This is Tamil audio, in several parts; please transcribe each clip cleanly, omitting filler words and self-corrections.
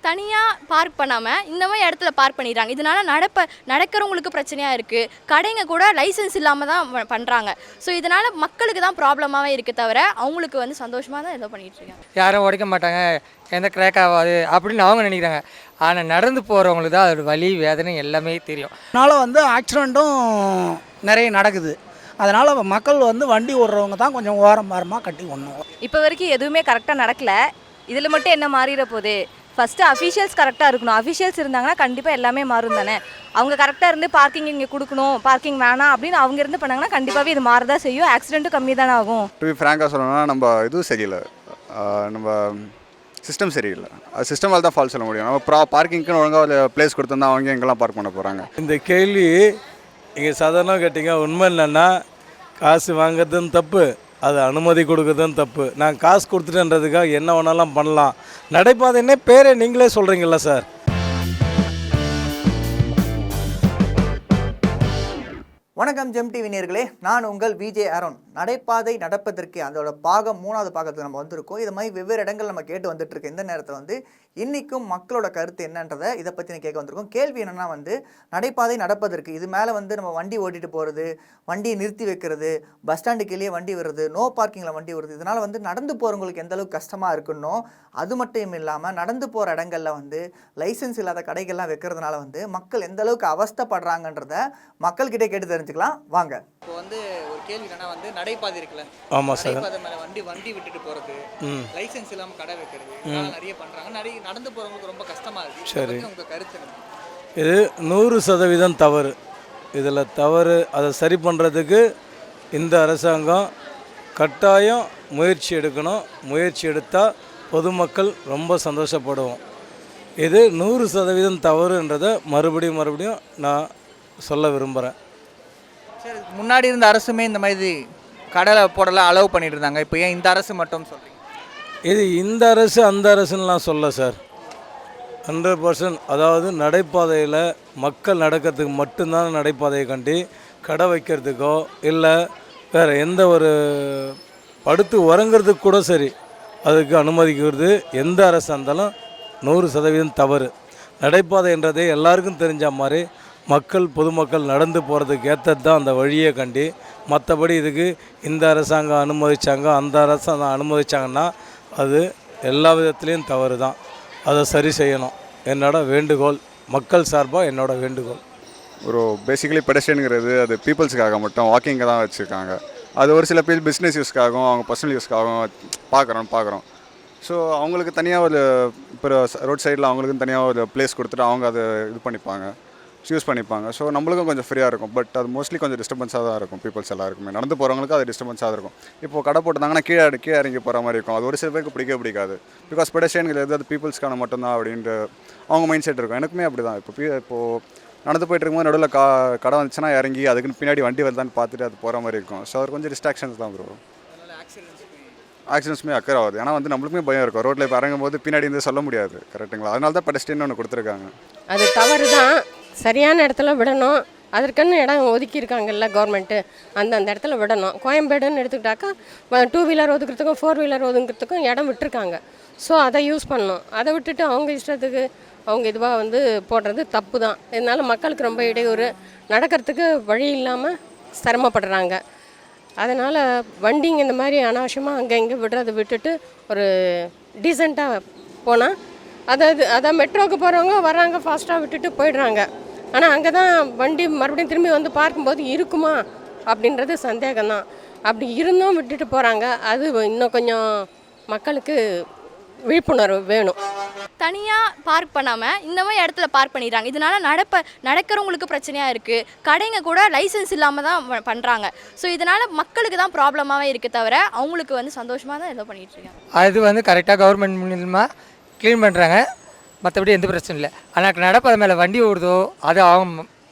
தனியாக பார்க் பண்ணாமல் இந்த மாதிரி இடத்துல பார்க் பண்ணிடுறாங்க. இதனால் நடக்கிறவங்களுக்கு பிரச்சனையாக இருக்குது. கடைங்க கூட லைசன்ஸ் இல்லாமல் தான் பண்ணுறாங்க. ஸோ இதனால் மக்களுக்கு தான் ப்ராப்ளமாகவே இருக்குது தவிர அவங்களுக்கு வந்து சந்தோஷமாக தான் ஏதோ பண்ணிகிட்ருக்காங்க. யாரும் உடைக்க மாட்டாங்க, எந்த கிராக் ஆகாது அப்படின்னு அவங்க நினைக்கிறாங்க. ஆனால் நடந்து போகிறவங்களுக்கு தான் அதோட வலி வேதனை எல்லாமே தெரியும். அதனால் வந்து ஆக்சிடெண்ட்டும் நிறைய நடக்குது. அதனால் மக்கள் வந்து வண்டி ஓடுறவங்க தான் கொஞ்சம் ஓரமாக கட்டி ஒன்றும். இப்போ வரைக்கும் எதுவுமே கரெக்டாக நடக்கல. இதில் மட்டும் என்ன மாறிட போகுது? ஃபஸ்ட்டு அஃபிஷியல்ஸ் கரெக்டாக இருக்கணும். அஃபிஷியல்ஸ் இருந்தாங்கன்னா கண்டிப்பாக எல்லாமே மாறும் தானே. அவங்க கரெக்டாக இருந்து பார்க்கிங் இங்கே கொடுக்கணும், பார்க்கிங் வேணாம் அப்படின்னு அவங்க இருந்து பண்ணாங்கன்னா கண்டிப்பாகவே இது மாறதான் செய்யும். ஆக்சிடென்ட்டும் கம்மி தானே ஆகும். டு ஃப்ராங்காக சொல்லணும்னா நம்ம இதுவும் சரியில்லை, நம்ம சிஸ்டம் சரியில்லை. அது சிஸ்டமால் தான் ஃபால்ட் சொல்ல முடியும். நம்ம பார்க்கிங்க்குன்னு ஒழுங்காக ஒரு பிளேஸ் கொடுத்துருந்தா அவங்க எங்கெல்லாம் பார்க் பண்ண போகிறாங்க. இந்த கேள்வி இங்கே சாதாரணமாக கேட்டிங்க. உண்மை என்னென்னா காசு வாங்குறதும் தப்பு, அது அனுமதி கொடுக்குறதும் தப்பு. நான் காசு கொடுத்துட்டேன்றதுக்காக என்ன வேணாலும் பண்ணலாம். நடைபாதைன்னே பேரே நீங்களே சொல்கிறீங்களா சார்? வணக்கம் ஜெம் டிவி நேயர்களே, நான் உங்கள் விஜே ஆரோன். நடைபாதை நடப்பதற்கு அதோட பாகம் 3வது பாகத்துக்கு நம்ம வந்திருக்கோம். இது மாதிரி வெவ்வேறு இடங்கள் நம்ம கேட்டு வந்துட்டுருக்கோம். இந்த நேரத்தில் வந்து இன்றைக்கும் மக்களோட கருத்து என்னன்றதை இதை பற்றி நான் கேட்க வந்திருக்கோம். கேள்வி என்னென்னா வந்து நடைபாதை நடப்பதற்கு இது மேலே வந்து நம்ம வண்டி ஓட்டிகிட்டு போகிறது, வண்டியை நிறுத்தி வைக்கிறது, பஸ் ஸ்டாண்டுக்குள்ளேயே வண்டி வருது, நோ பார்க்கிங்கில் வண்டி வருது. இதனால் வந்து நடந்து போகிறவங்களுக்கு எந்த அளவுக்கு கஷ்டமாக இருக்குன்னோ அது மட்டும் இல்லாமல் நடந்து போகிற இடங்களில் வந்து லைசன்ஸ் இல்லாத கடைகள்லாம் வைக்கிறதுனால வந்து மக்கள் எந்த அளவுக்கு அவஸ்தைப்படுறாங்கன்றத மக்கள்கிட்டே கேட்டு தெரிஞ்சுக்கலாம் வாங்க. இப்போ வந்து ஒரு கேள்வி என்னன்னா வந்து நடைபாதை இருக்குல்ல, ஆமாம் சார், நடைபாதை மேலே வண்டி விட்டுட்டு போகிறது, லைசன்ஸ் இல்லாமல் கடை வைக்கிறது நிறைய பண்ணுறாங்க. நடந்து போகிறவங்களுக்கு ரொம்ப கஷ்டமாக இருக்குது. சரி, உங்கள் கருத்து என்ன? இது 100% தவறு. இதில் தவறு அதை சரி பண்ணுறதுக்கு இந்த அரசாங்கம் கட்டாயம் முயற்சி எடுக்கணும். முயற்சி எடுத்தால் பொதுமக்கள் ரொம்ப சந்தோஷப்படுவோம். இது 100% தவறுன்றதை மறுபடியும் நான் சொல்ல விரும்புகிறேன். சரி, முன்னாடி இருந்த அரசுமே இந்த மாதிரி கடலை போடலாம் அலோவ் பண்ணிட்டு இருந்தாங்க. இப்போ ஏன் இந்த அரசு மட்டும் சொல்கிறீங்க? இது இந்த அரசு அந்த அரசுன்னெலாம் சொல்ல சார். 100%. அதாவது நடைபாதையில் மக்கள் நடக்கிறதுக்கு மட்டும்தான் நடைபாதையை கண்டி கடை வைக்கிறதுக்கோ இல்லை வேறு எந்த ஒரு படுத்து உறங்கிறதுக்கு கூட சரி அதுக்கு அனுமதிக்கிறது எந்த அரசாக இருந்தாலும் 100% தவறு. நடைபாதைன்றதே எல்லாருக்கும் தெரிஞ்ச மாதிரி பொதுமக்கள் நடந்து போகிறதுக்கு ஏற்றது தான் அந்த வழியை கண்டி. மற்றபடி இதுக்கு இந்த அரசாங்கம் அனுமதித்தாங்க அந்த அரசாங்கம் அனுமதித்தாங்கன்னா அது எல்லா விதத்துலேயும் தவறு தான். அதை சரி செய்யணும். என்னோட வேண்டுகோள், மக்கள் சார்பாக என்னோட வேண்டுகோள். ஒரு பேசிக்கலி பெடஸ்ட்ரியனுங்கிறது அது பீப்புள்ஸுக்காக மட்டும் வாக்கிங்கை தான் வச்சுருக்காங்க. அது ஒரு சில பேர் பிஸ்னஸ் யூஸ்க்காகவும் அவங்க பர்சனல் யூஸ்க்காகவும் பார்க்குறோம். ஸோ அவங்களுக்கு தனியாக ஒரு இப்போ ரோட் சைடில் அவங்களுக்கும் தனியாக ஒரு பிளேஸ் கொடுத்துட்டு அவங்க அதை இது பண்ணிப்பாங்க, யூஸ் பண்ணிப்பாங்க. ஸோ நம்மளுக்கும் கொஞ்சம் ஃப்ரீயாக இருக்கும். பட் அது மோஸ்ட்லி கொஞ்சம் டிஸ்டர்பன்ஸாக தான் இருக்கும். பீப்புள்ஸ் எல்லாருக்குமே நடந்து போகிறவங்களுக்கு அது டிஸ்டர்பன்ஸாக இருக்கும். இப்போது கடை போட்டுருந்தாங்கன்னா கீழே இறங்கி போகிற மாதிரி இருக்கும். அது ஒரு சில பேருக்கு பிடிக்காது. பிகாஸ் பெடஸ்ட்ரியன்கிறது அது பீப்புள்ஸ்க்கான மட்டும்தான் அப்படின்ட்டு அவங்க மைண்ட் செட் இருக்கும். எனக்குமே அப்படி தான். இப்போது நடந்து போய்ட்டு இருக்கும்போது நடுவில் கடை வந்துச்சுன்னா இறங்கி அதுக்குன்னு பின்னாடி வண்டி வருதான்னு பார்த்துட்டு அது போகிற மாதிரி இருக்கும். ஸோ அது கொஞ்சம் டிஸ்ட்ராக்ஷன்ஸ் தான் ப்ரோ. ஆக்சிடென்ட்ஸுமே அக்கறை ஆகுது. ஏன்னா வந்து நம்மளுக்குமே பயம் இருக்கும். ரோட்டில் இப்போ இறங்கும் போது பின்னாடி இருந்து சொல்ல முடியாது. கரெக்டுங்களா? அதனால தான் பெடஸ்ட்ரியன் ஒன்று கொடுத்துருக்காங்க. அது தவறு தான். சரியான இடத்துல விடணும். அதற்குன்னு இடம் ஒதுக்கியிருக்காங்கல்ல கவர்மெண்ட்டு, அந்த இடத்துல விடணும். கோயம்பேடுன்னு எடுத்துக்கிட்டாக்கா 2 வீலர் ஒதுக்கிறதுக்கும் 4 வீலர் ஒதுக்கிறதுக்கும் இடம் விட்டுருக்காங்க. ஸோ அதை யூஸ் பண்ணணும். அதை விட்டுட்டு அவங்க இஷ்டத்துக்கு அவங்க இதுவாக வந்து போடுறது தப்பு தான். இதனால் மக்களுக்கு ரொம்ப இடையூறு, நடக்கிறதுக்கு வழி இல்லாமல் சிரமப்படுறாங்க. அதனால் வண்டிங்க இந்த மாதிரி அனாவசியமாக அங்கே இங்கே விட்டுட்டு ஒரு டீசெண்டாக போனால் அதான் மெட்ரோவுக்கு போகிறவங்க வராங்க, ஃபாஸ்ட்டாக விட்டுட்டு போயிடுறாங்க. ஆனால் அங்கே தான் வண்டி மறுபடியும் திரும்பி வந்து பார்க்கும்போது இருக்குமா அப்படின்றது சந்தேகம்தான். அப்படி இருந்தும் விட்டுட்டு போகிறாங்க. அது இன்னும் கொஞ்சம் மக்களுக்கு விழிப்புணர்வு வேணும். தனியாக பார்க் பண்ணாமல் இந்த மாதிரி இடத்துல பார்க் பண்ணிடுறாங்க. இதனால் நடக்கிறவங்களுக்கு பிரச்சனையாக இருக்குது. கடைங்க கூட லைசன்ஸ் இல்லாமல் தான் பண்ணுறாங்க. ஸோ இதனால் மக்களுக்கு தான் ப்ராப்ளமாகவே இருக்குது தவிர அவங்களுக்கு வந்து சந்தோஷமாக தான் ஏதோ பண்ணிகிட்ருக்காங்க. அது வந்து கரெக்டாக கவர்மெண்ட் மூலியமாக க்ளீன் பண்ணுறாங்க, மற்றபடி எந்த பிரச்சனை இல்லை. ஆனால் நடப்பது மேலே வண்டி ஓடுதோ அது அவங்க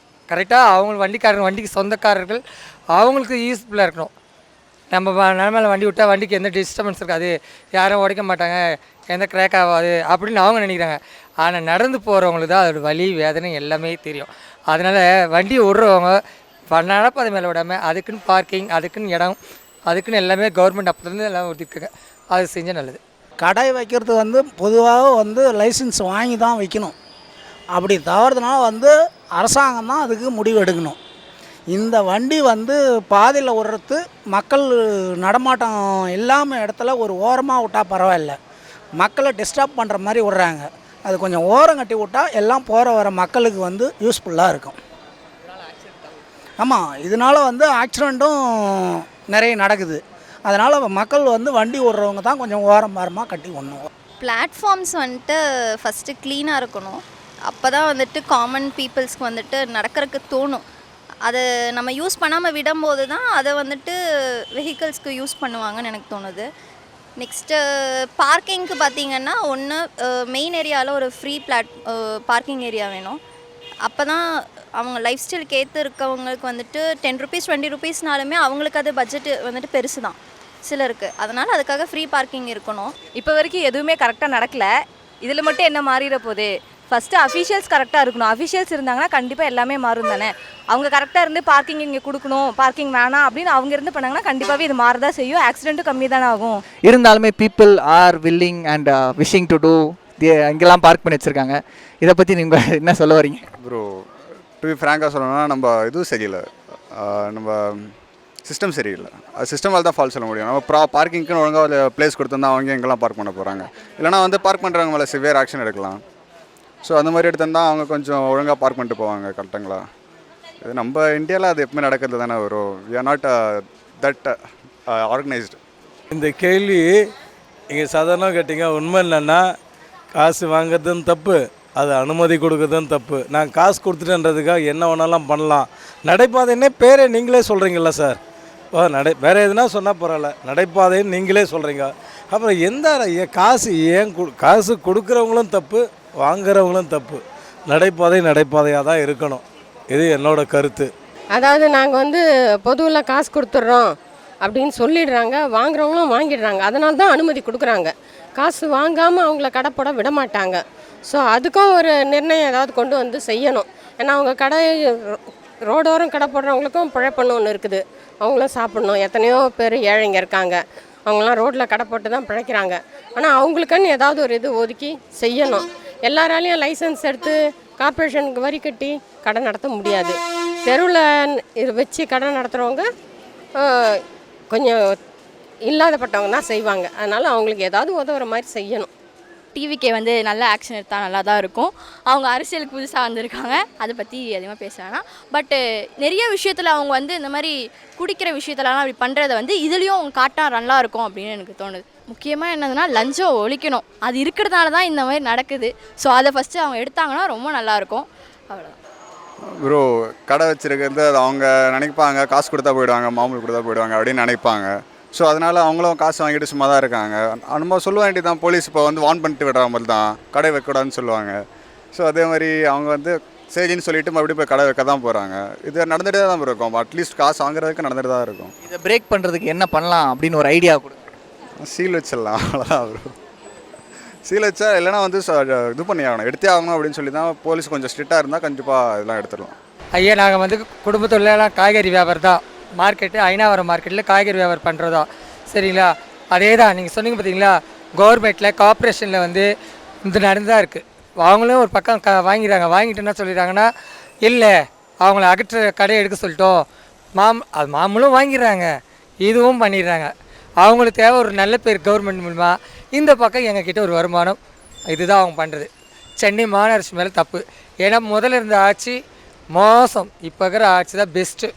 கரெக்டாக அவங்க வண்டிக்கு சொந்தக்காரர்கள் அவங்களுக்கு யூஸ்ஃபுல்லாக இருக்கணும். நம்ம மேலே வண்டி விட்டால் வண்டிக்கு எந்த டிஸ்டர்பன்ஸ் இருக்காது, யாரும் உடைக்க மாட்டாங்க, எந்த கிராக் ஆகாது அப்படின்னு அவங்க நினைக்கிறாங்க. ஆனால் நடந்து போகிறவங்களுக்கு தான் அதோட வலி வேதனை எல்லாமே தெரியும். அதனால் வண்டி விடுறவங்க நடப்பது மேலே விடாமல் அதுக்குன்னு பார்க்கிங், அதுக்குன்னு இடம், அதுக்குன்னு எல்லாமே கவர்மெண்ட் அப்போலேருந்து எல்லாம் ஒதுக்கிருக்காங்க. அது செஞ்சால் நல்லது. கடை வைக்கிறது வந்து பொதுவாக வந்து லைசன்ஸ் வாங்கி தான் வைக்கணும். அப்படி தவறுதுனால வந்து அரசாங்கம் தான் அதுக்கு முடிவு எடுக்கணும். இந்த வண்டி வந்து பாதையில் விடுறது மக்கள் நடமாட்டம் இல்லாமல் இடத்துல ஒரு ஓரமாக விட்டால் பரவாயில்ல, மக்களை டிஸ்டர்ப் பண்ணுற மாதிரி விட்றாங்க. அது கொஞ்சம் ஓரம் கட்டி விட்டால் எல்லாம் போகிற வர மக்களுக்கு வந்து யூஸ்ஃபுல்லாக இருக்கும். ஆமாம், இதனால் வந்து ஆக்சிடெண்ட்டும் நிறைய நடக்குது. அதனால் மக்கள் வந்து வண்டி விடுறவங்க தான் கொஞ்சம் ஓரமாக கட்டி விடணும். பிளாட்ஃபார்ம்ஸ் வந்துட்டு ஃபஸ்ட்டு க்ளீனாக இருக்கணும். அப்போ தான் வந்துட்டு காமன் பீப்புள்ஸ்க்கு வந்துட்டு நடக்கிறதுக்கு தோணும். அதை நம்ம யூஸ் பண்ணாமல் விடும்போது தான் அதை வந்துட்டு வெஹிக்கிள்ஸ்க்கு யூஸ் பண்ணுவாங்கன்னு எனக்கு தோணுது. நெக்ஸ்ட்டு பார்க்கிங்க்கு பார்த்திங்கன்னா ஒன்று மெயின் ஏரியாவில் ஒரு ஃப்ரீ பார்க்கிங் ஏரியா வேணும். அப்போ தான் அவங்க லைஃப் ஸ்டைலுக்கு ஏற்று இருக்கவங்களுக்கு வந்துட்டு 10 rupees 20 rupeesனாலுமே அவங்களுக்கு அது பட்ஜெட்டு வந்துட்டு பெருசு தான் சிலருக்கு. அதனால் அதுக்காக ஃப்ரீ பார்க்கிங் இருக்கணும். இப்போ வரைக்கும் எதுவுமே கரெக்டாக நடக்கலை. இதில் மட்டும் என்ன மாறிட போகுது? ஃபஸ்ட்டு அஃபிஷியல்ஸ் கரெக்டாக இருக்கணும். அஃபிஷியல்ஸ் இருந்தாங்கன்னா கண்டிப்பாக எல்லாமே மாறும் தானே. அவங்க கரெக்டாக இருந்து பார்க்கிங் இங்கே கொடுக்கணும், பார்க்கிங் வேணாம் அப்படின்னு அவங்க இருந்து பண்ணாங்கன்னா கண்டிப்பாகவே இது மாறதான் செய்யும். ஆக்சிடென்ட்டும் கம்மி தானே ஆகும். இருந்தாலுமே people are willing and wishing to do இங்கெல்லாம் பார்க் பண்ணி வச்சுருக்காங்க. இதை பற்றி நீங்கள் என்ன சொல்ல வரீங்க? ப்ரோ, டு பி ஃப்ராங்காக சொல்லணும்னா நம்ம இதுவும் சரியில்லை, நம்ம சிஸ்டம் சரியில்லை. அது சிஸ்டமால் தான் ஃபால்ட் சொல்ல முடியும். நம்ம பார்க்கிங்க்குன்னு ஒழுங்காக பிளேஸ் கொடுத்துருந்தா அவங்க எங்கெல்லாம் பார்க் பண்ண போகிறாங்க. இல்லைனா வந்து பார்க் பண்ணுறவங்க மேலே சிவியர் ஆக்ஷன் எடுக்கலாம். ஸோ அந்த மாதிரி எடுத்திருந்தா அவங்க கொஞ்சம் ஒழுங்காக பார்க் பண்ணிட்டு போவாங்க கரெக்டுங்களா. இது நம்ம இந்தியாவில் அது எப்பவுமே நடக்கிறது தானே வரும். We are not that organised. இந்த கேள்வி நீங்கள் சாதாரணமாக கேட்டீங்க. உண்மை இல்லைன்னா காசு வாங்குறதும் தப்பு, அது அனுமதி கொடுக்குறதும் தப்பு. நான் காசு கொடுத்துட்டேன்றதுக்காக என்ன வேணாலும் பண்ணலாம். நடைபாதைன்னே பேரே நீங்களே சொல்கிறீங்களா சார்? வேறு எதுனா சொன்னால் பரவாயில்ல, நடைபாதைன்னு நீங்களே சொல்கிறீங்க. அப்புறம் எந்த காசு காசு கொடுக்குறவங்களும் தப்பு, வாங்குறவங்களும் தப்பு. நடைபாதையாக தான் இருக்கணும். இது என்னோட கருத்து. அதாவது நாங்கள் வந்து பொதுவில் காசு கொடுத்துட்றோம் அப்படின்னு சொல்லிடுறாங்க, வாங்குறவங்களும் வாங்கிடுறாங்க. அதனால தான் அனுமதி கொடுக்குறாங்க. காசு வாங்காமல் அவங்கள கடை போட விட மாட்டாங்க. ஸோ அதுக்கும் ஒரு நிர்ணயம் ஏதாவது கொண்டு வந்து செய்யணும். ஏன்னா அவங்க கடை ரோடோரம் கடை போடுறவங்களுக்கும் பிழைப்பண்ணு ஒன்று இருக்குது, அவங்களும் சாப்பிட்ணும். எத்தனையோ பேர் ஏழைங்க இருக்காங்க, அவங்களாம் ரோட்டில் கடை போட்டு தான் பிழைக்கிறாங்க. ஆனால் அவங்களுக்குன்னு ஏதாவது ஒரு இது ஒதுக்கி செய்யணும். எல்லாராலையும் லைசன்ஸ் எடுத்து கார்ப்பரேஷனுக்கு வரி கட்டி கடை நடத்த முடியாது. தெருவில் இது வச்சு கடை நடத்துகிறவங்க கொஞ்சம் இல்லாதப்பட்டவங்க தான் செய்வாங்க. அதனால் அவங்களுக்கு ஏதாவது உதவுற மாதிரி செய்யணும். டிவிக்கே வந்து நல்ல ஆக்ஷன் எடுத்தால் நல்லா தான் இருக்கும். அவங்க அரசியலுக்கு புதுசாக வந்திருக்காங்க, அதை பற்றி அதிகமாக பேச வேணாம். பட்டு நிறைய விஷயத்தில் அவங்க வந்து இந்த மாதிரி குடிக்கிற விஷயத்துலலாம் அப்படி பண்ணுறத வந்து இதுலேயும் அவங்க காட்டினா நல்லா இருக்கும் அப்படின்னு எனக்கு தோணுது. முக்கியமாக என்னதுன்னா லஞ்சம் ஒழிக்கணும். அது இருக்கிறதுனால தான் இந்த மாதிரி நடக்குது. ஸோ அதை ஃபஸ்ட்டு அவங்க எடுத்தாங்கன்னா ரொம்ப நல்லாயிருக்கும். அவ்வளோதான் ப்ரோ. கடை வச்சுருக்கிறது அது அவங்க நினைப்பாங்க, காசு கொடுத்தா போயிடுவாங்க, மாமூல் கொடுத்தா போயிடுவாங்க அப்படின்னு நினைப்பாங்க. ஸோ அதனால் அவங்களும் காசு வாங்கிட்டு சும்மா தான் இருக்காங்க. நம்ம சொல்ல வேண்டியது தான், போலீஸ் இப்போ வந்து வார்ன் பண்ணிட்டு விடுற மாதிரி தான் கடை வைக்கக்கூடாதுன்னு சொல்லுவாங்க. ஸோ அதே மாதிரி அவங்க வந்து சரின்னு சொல்லிட்டு மறுபடியும் போய் கடை வைக்க தான் போகிறாங்க. இது நடந்துகிட்டே தான் இருக்கும். அட்லீஸ்ட் காசு வாங்குறதுக்கு நடந்துகிட்டு தான் இருக்கும். இதை பிரேக் பண்ணுறதுக்கு என்ன பண்ணலாம் அப்படின்னு ஒரு ஐடியா கொடுங்க. சீல் வச்சிடலாம், அவ்வளோதான் ப்ரோ. சீல் வச்சா இல்லைனா வந்து இது பண்ணி ஆகணும், எடுத்தே ஆகணும் அப்படின்னு சொல்லி தான். போலீஸ் கொஞ்சம் ஸ்ட்ரிக்டாக இருந்தால் கண்டிப்பாக இதெல்லாம் எடுத்துடலாம். ஐயா, நாங்கள் வந்து குடும்பத்தொழிலாம் காய்கறி வியாபாரம் தான், மார்க்கெட்டு ஐநாவரம் மார்க்கெட்டில் காய்கறி வியாபாரம் பண்ணுறதா. சரிங்களா? அதே தான் நீங்கள் சொன்னீங்க பார்த்தீங்களா, கவர்மெண்ட்டில் கார்ப்பரேஷனில் வந்து இது நடந்துதான் இருக்குது. அவங்களும் ஒரு பக்கம் வாங்கிடுறாங்க. வாங்கிட்டு என்ன சொல்லிடுறாங்கன்னா, இல்லை அவங்கள அகற்ற கடையை எடுக்க சொல்லிட்டோம். அது மாமூலும் வாங்கிடுறாங்க, இதுவும் பண்ணிடுறாங்க. அவங்களுக்கு தேவை ஒரு நல்ல பேர் கவர்மெண்ட் மூலமா. இந்த பக்கம் எங்ககிட்ட ஒரு வருமானம். இதுதான் அவங்க பண்ணுறது. சென்னை மாநகராட்சி மேலே தப்பு. ஏன்னா முதல்ல இருந்த ஆட்சி மோசம், இப்போ இருக்கிற ஆட்சி தான் பெஸ்ட்டு.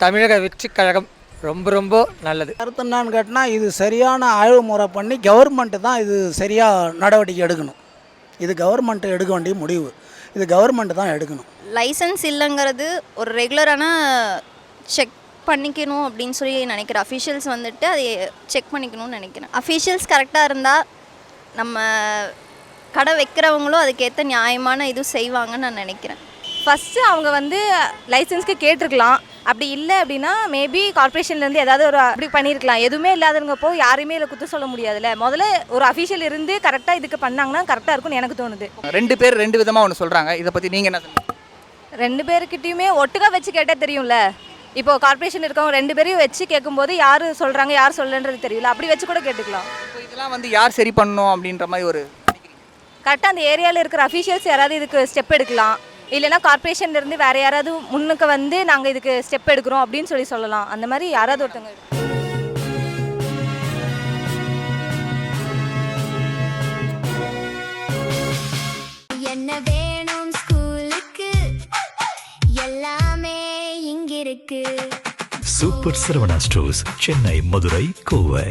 தமிழக வெற்றி கழகம் ரொம்ப ரொம்ப நல்லது. கருத்து என்னான்னு கேட்டால், இது சரியான ஆய்வு முறை பண்ணி கவர்மெண்ட்டு தான் இது சரியாக நடவடிக்கை எடுக்கணும். இது கவர்மெண்ட்டு எடுக்க வேண்டிய முடிவு. இது கவர்மெண்ட்டு தான் எடுக்கணும். லைசன்ஸ் இல்லைங்கிறது ஒரு ரெகுலரான செக் பண்ணிக்கணும் அப்படின்னு சொல்லி நினைக்கிறேன். அஃபிஷியல்ஸ் வந்துட்டு அதை செக் பண்ணிக்கணும்னு நினைக்கிறேன். அஃபிஷியல்ஸ் கரெக்டாக இருந்தால் நம்ம கடை வைக்கிறவங்களும் அதுக்கேற்ற நியாயமான இது செய்வாங்கன்னு நான் நினைக்கிறேன். ஃபஸ்ட்டு அவங்க வந்து லைசன்ஸ்க்கு கேட்டிருக்கலாம். அப்படி இல்லை அப்படின்னா மேபி கார்ப்பரேஷன்லேருந்து ஏதாவது ஒரு அப்படி பண்ணியிருக்கலாம். எதுவுமே இல்லாதவங்கப்போ யாரையுமே இதில் குற்றம் சொல்ல முடியாதுல்ல. முதல்ல ஒரு அஃபிஷியல் இருந்து கரெக்டாக இதுக்கு பண்ணாங்கன்னா கரெக்டாக இருக்கும்னு எனக்கு தோணுது. 2 பேர் 2 விதமாக ஒன்று சொல்கிறாங்க. இதை பற்றி நீங்கள் என்ன சொல்லுங்கள்? 2 பேருக்கிட்டையுமே ஒட்டுக்கா வச்சு கேட்டால் தெரியும்ல. இப்போது கார்ப்பரேஷன் இருக்கவங்க 2 பேரையும் வச்சு கேட்கும்போது யார் சொல்கிறாங்க யார் சொல்லன்றது தெரியல. அப்படி வச்சு கூட கேட்டுக்கலாம். இதெல்லாம் வந்து யார் சரி பண்ணணும் அப்படின்ற மாதிரி ஒரு கரெக்டாக அந்த ஏரியாவில் இருக்கிற அஃபீஷியல்ஸ் யாராவது இதுக்கு ஸ்டெப் எடுக்கலாம், இல்லைன்னா கார்ப்பரேஷன்லேருந்து வேறு யாராவது முன்னுக்கு வந்து நாங்கள் இதுக்கு ஸ்டெப் எடுக்கிறோம் அப்படின்னு சொல்லலாம். அந்த மாதிரி யாராவது ஒருத்தவங்க என்ன வேணும் ஸ்கூலுக்கு எல்லாமே இங்கிருக்கு. Super Saravana stores, Chennai, Madurai, Kovai.